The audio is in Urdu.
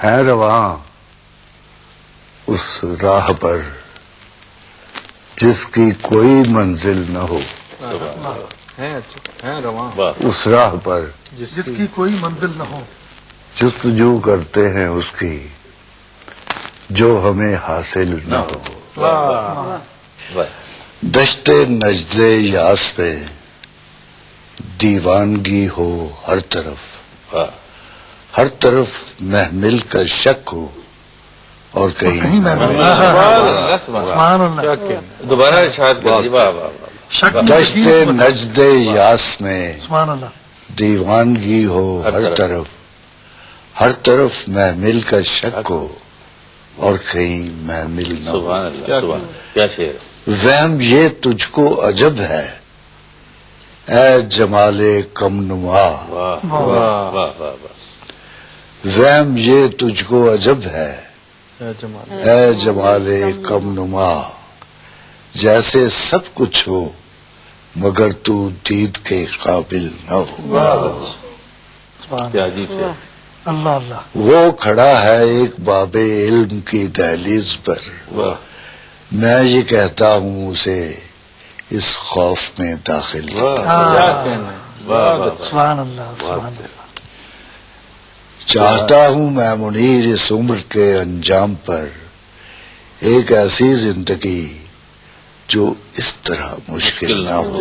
ہے رواں اس راہ پر جس کی کوئی منزل نہ ہو، ہے رواں اس راہ پر جس کی کوئی منزل نہ ہو، جستجو کرتے ہیں اس کی جو ہمیں حاصل نہ ہو۔ دشت نجد یاس میں دیوانگی ہو ہر طرف محمل کا شک ہو اور کہیں سبحان اللہ، دوبارہ ارشاد کریے۔ شک دشت نجد یاس میں سبحان اللہ، دیوانگی ہو ہر طرف محمل کا شک ہو اور کہیں محمل نہ ہو۔ کیا شعر! وہم یہ تجھ کو عجب ہے اے جمال کم نما، وہم یہ تجھ کو عجب ہے اے جمال کم نما، جیسے سب کچھ ہو مگر تو دید کے قابل نہ ہو۔ کیا عجیب شعر! اللہ اللہ، وہ کھڑا ہے ایک باب علم کی دہلیز پر، میں یہ کہتا ہوں اسے اس خوف میں داخل ہو۔ سبحان اللہ، سبحان اللہ، چاہتا ہوں میں منیر اس عمر کے انجام پر ایک ایسی زندگی جو اس طرح مشکل نہ ہو۔